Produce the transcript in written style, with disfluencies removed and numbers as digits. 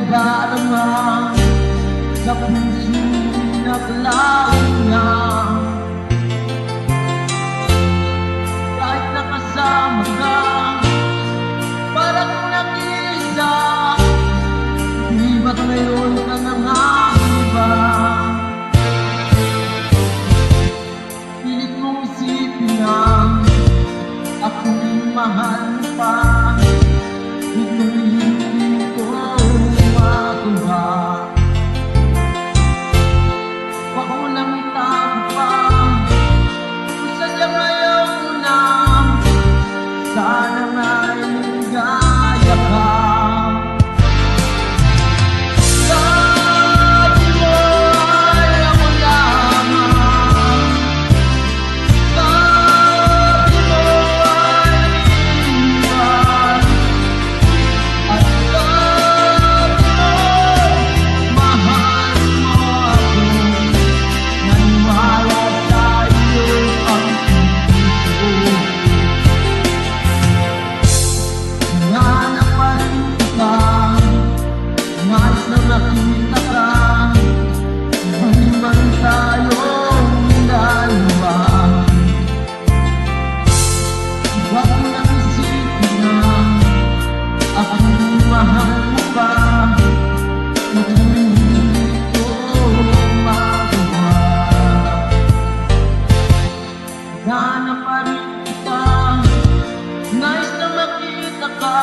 nadarama sa puso'y naglawin na. Kahit nakasama ka, parang nag-iisa. Di ba't ngayon ka na nga iba? Pilit mong isipin na ako'y mahal mo pa. Hindi ko magawa. Wag mo lang itago pa kung sadyang ayaw mo na. Sana nga'y ligaya ka. Sabi mo ay ako lamang. Sabi mo ay iwan. At sabi mo, mahal mo ako. Naniwala sa iyo ang puso ko. Hinahanap pa rin kita, nais na makita ka. Iba-ibang tayong dalawa. Huwag mo nang isipin na ako'y mahal mo pa. Hindi ko magawa. Hinahanap pa rin kita, nais na makita ka.